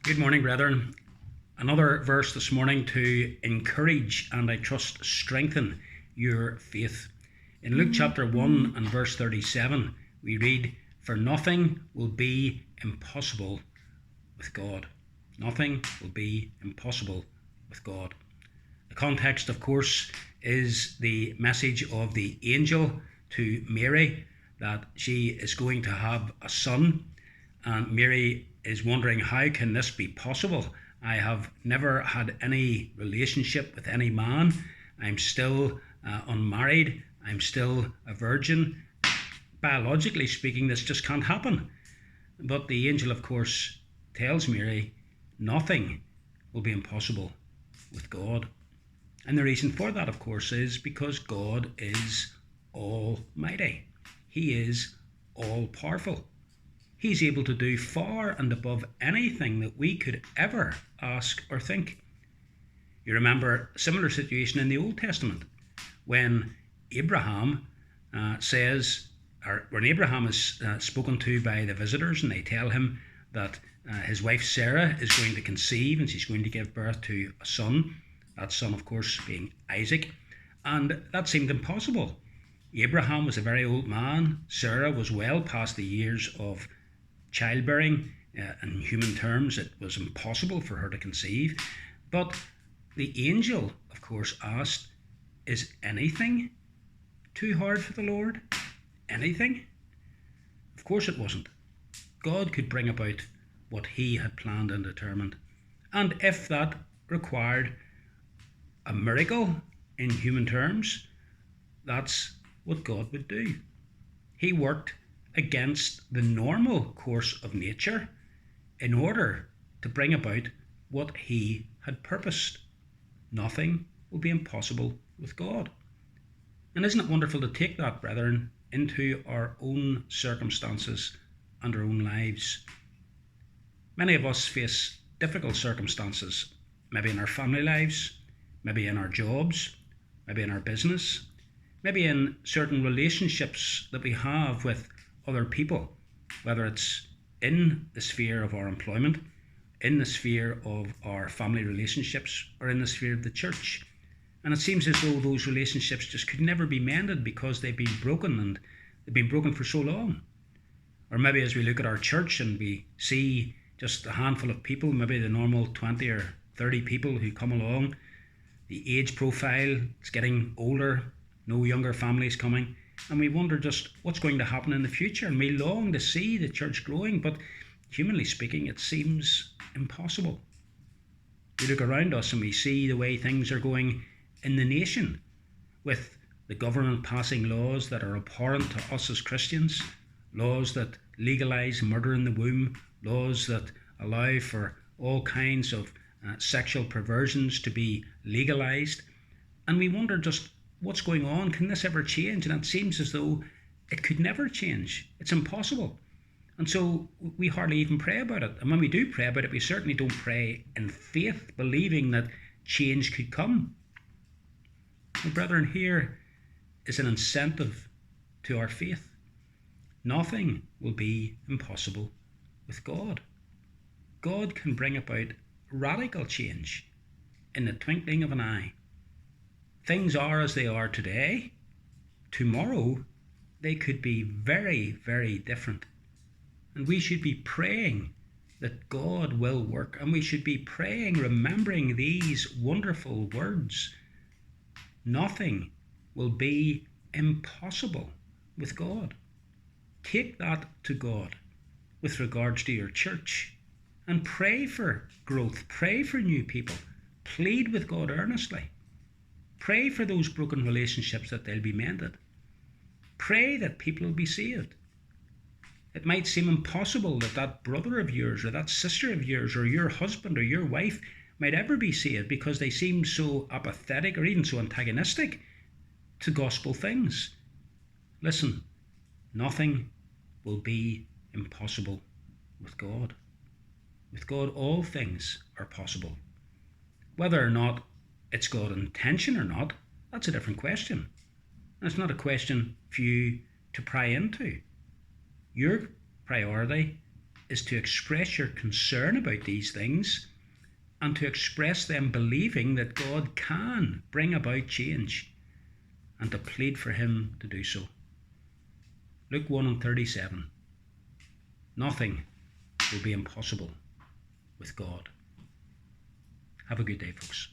Good morning, brethren. Another verse this morning to encourage and I trust strengthen your faith. In Luke chapter 1 and verse 37, we read, "For nothing will be impossible with God." Nothing will be impossible with God. The context, of course, is the message of the angel to Mary that she is going to have a son, and Mary is wondering, how can this be possible? I have never had any relationship with any man. I'm still unmarried. I'm still a virgin. Biologically speaking, this just can't happen. But the angel, of course, tells Mary nothing will be impossible with God. And the reason for that, of course, is because God is almighty. He is all powerful. He's able to do far and above anything that we could ever ask or think. You remember a similar situation in the Old Testament when Abraham when Abraham is spoken to by the visitors and they tell him that his wife Sarah is going to conceive and she's going to give birth to a son. That son, of course, being Isaac. And that seemed impossible. Abraham was a very old man. Sarah was well past the years of childbearing. In human terms, it was impossible for her to conceive. But the angel, of course, asked, "Is anything too hard for the Lord? Anything?" Of course it wasn't. God could bring about what he had planned and determined. And if that required a miracle in human terms, that's what God would do. He worked against the normal course of nature in order to bring about what he had purposed. Nothing will be impossible with God. And isn't it wonderful to take that, brethren, into our own circumstances and our own lives? Many of us face difficult circumstances, maybe in our family lives, maybe in our jobs, maybe in our business, maybe in certain relationships that we have with other people, whether it's in the sphere of our employment, in the sphere of our family relationships, or in the sphere of the church. And it seems as though those relationships just could never be mended because they've been broken, and they've been broken for so long. Or maybe as we look at our church and we see just a handful of people, maybe the normal 20 or 30 people who come along, the age profile is getting older, no younger families coming, and we wonder just what's going to happen in the future. And we long to see the church growing, but humanly speaking, it seems impossible. We look around us and we see the way things are going in the nation, with the government passing laws that are abhorrent to us as Christians, laws that legalise murder in the womb, laws that allow for all kinds of sexual perversions to be legalised. And we wonder just what's going on. Can this ever change? And it seems as though it could never change. It's impossible. And so we hardly even pray about it. And when we do pray about it, we certainly don't pray in faith, believing that change could come. Well, brethren, here is an incentive to our faith. Nothing will be impossible with God. God can bring about radical change in the twinkling of an eye. Things are as they are today. Tomorrow, they could be very, very different. And we should be praying that God will work. And we should be praying, remembering these wonderful words. Nothing will be impossible with God. Take that to God with regards to your church and pray for growth. Pray for new people. Plead with God earnestly. Pray for those broken relationships that they'll be mended. Pray that people will be saved. It might seem impossible that that brother of yours or that sister of yours or your husband or your wife might ever be saved because they seem so apathetic or even so antagonistic to gospel things. Listen, nothing will be impossible with God. With God, all things are possible. Whether or not it's God's intention or not, that's a different question. And it's not a question for you to pry into. Your priority is to express your concern about these things and to express them believing that God can bring about change and to plead for him to do so. Luke 1:37. Nothing will be impossible with God. Have a good day, folks.